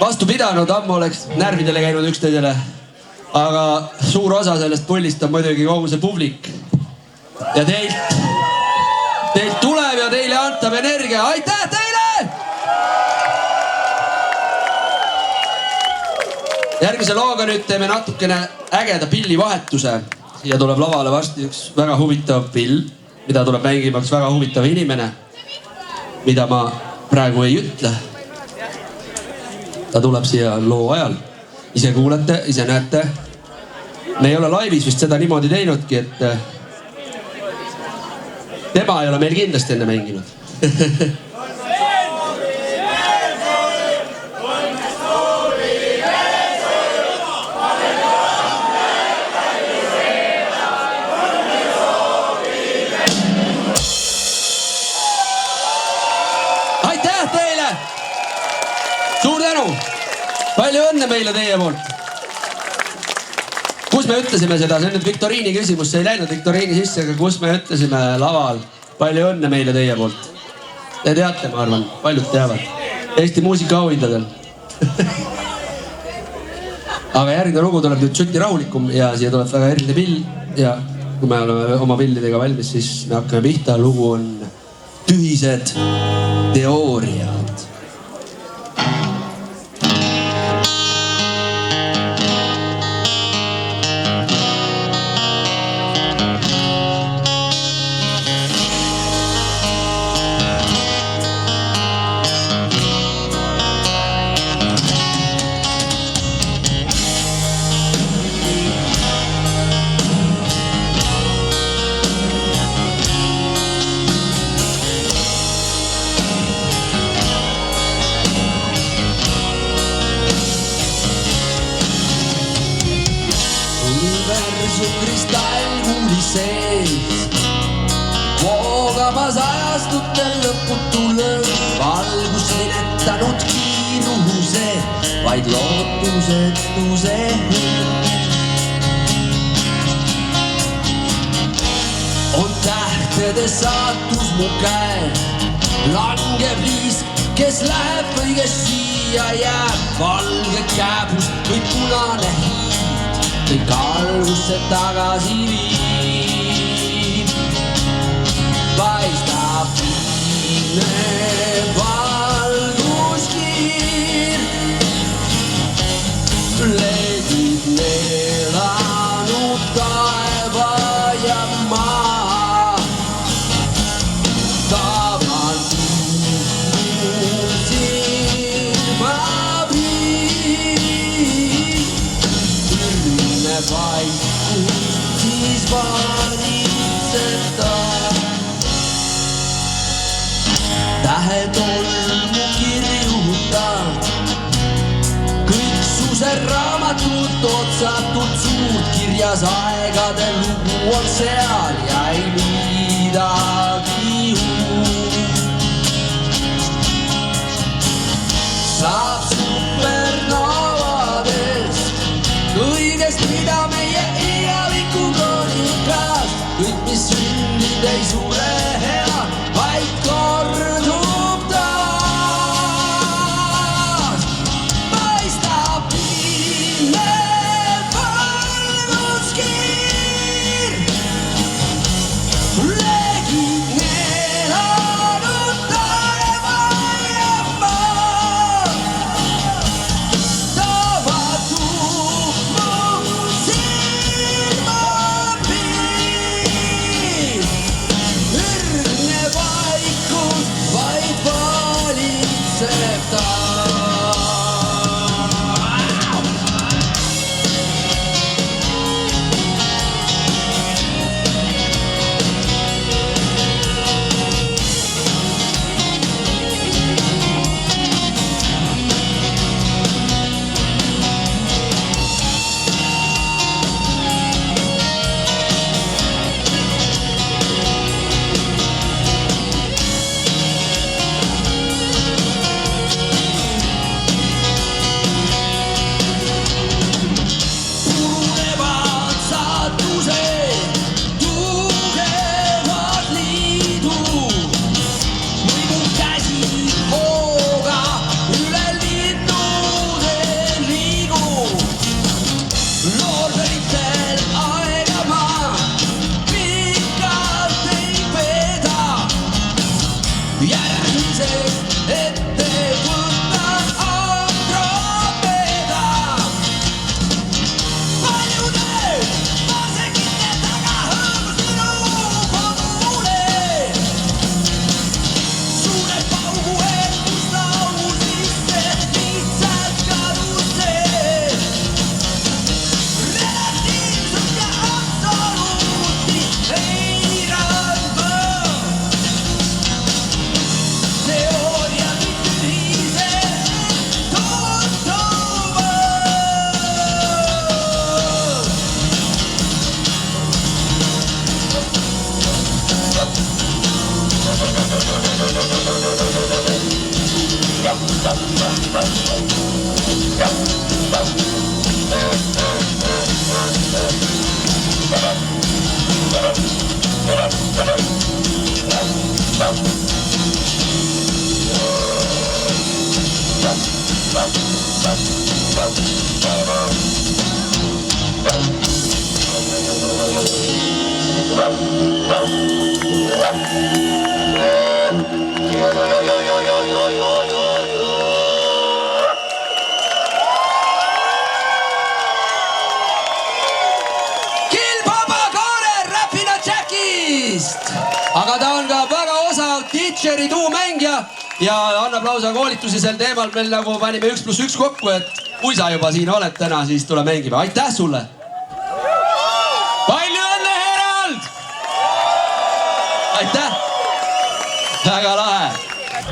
vastu pidanud, ammu oleks närvidele käinud üksteisele. Aga suur osa sellest pullist on muidugi kogu see publik. Ja teilt tuleb ja teile antab energia. Aitäh teile! Järgmise looga nüüd teeme natukene ägeda pillivahetuse. Siia tuleb lavale varsti üks väga huvitav pill, mida tuleb mängima üks väga huvitav inimene, mida ma praegu ei ütle. Ta tuleb siia loo ajal. Ise kuulete, ise näete. Me ei ole laivis vist seda niimoodi teinudki, et tema ei ole meil kindlasti enne mänginud. Aitäh teile! Suur tänu! Palju õnne meile teie poolt! Kus me ütlesime seda? See on nüüd Viktoriini küsimus. See ei läinud Viktoriini sisse, aga kus me ütlesime laval? Palju õnne meile teie poolt. Te teate, ma arvan, paljud teavad. Eesti muusikaauhindadel. Aga järgmine lugu tuleb nüüd sütti rahulikum ja siia tuleb väga eriline pill. Ja kui me oleme oma pillidega valmis, siis me hakkame pihta. Lugu on Tühised teooriad. Kristallkuuli sees voogamas ajastutel lõputu lööb valgus minetanud kiiruse, vaid lootusetuse on tähtede saatus mu käe, langeb liisk, kes läheb või kes siia jääb, valge kääbus või punane hiid kõik algusse tagasi viib. Paistab viimne valguskiir, leidib neelanud taeva ja maa. Tavan silma vaikust siis valitseta. Tähetolmu kirjutad, kõik suseraamatut otsatult suud kirjas aegade lugu on seal ja ei midagi uut. Saab supernovades kõigest, mida meie eaviku kroonikas, kõik, mis sündid ei sure hea, vaid kordub taas. Paistab viimne valguskiir, legib neelanud taeva ja maa. Aga ta on ka väga osav teacheri tuumängija ja annab lausa koolitusi sel teemal. Meil nagu panime 1 + 1 kokku, et kui sa juba siin oled täna, siis tule mängime. Aitäh sulle!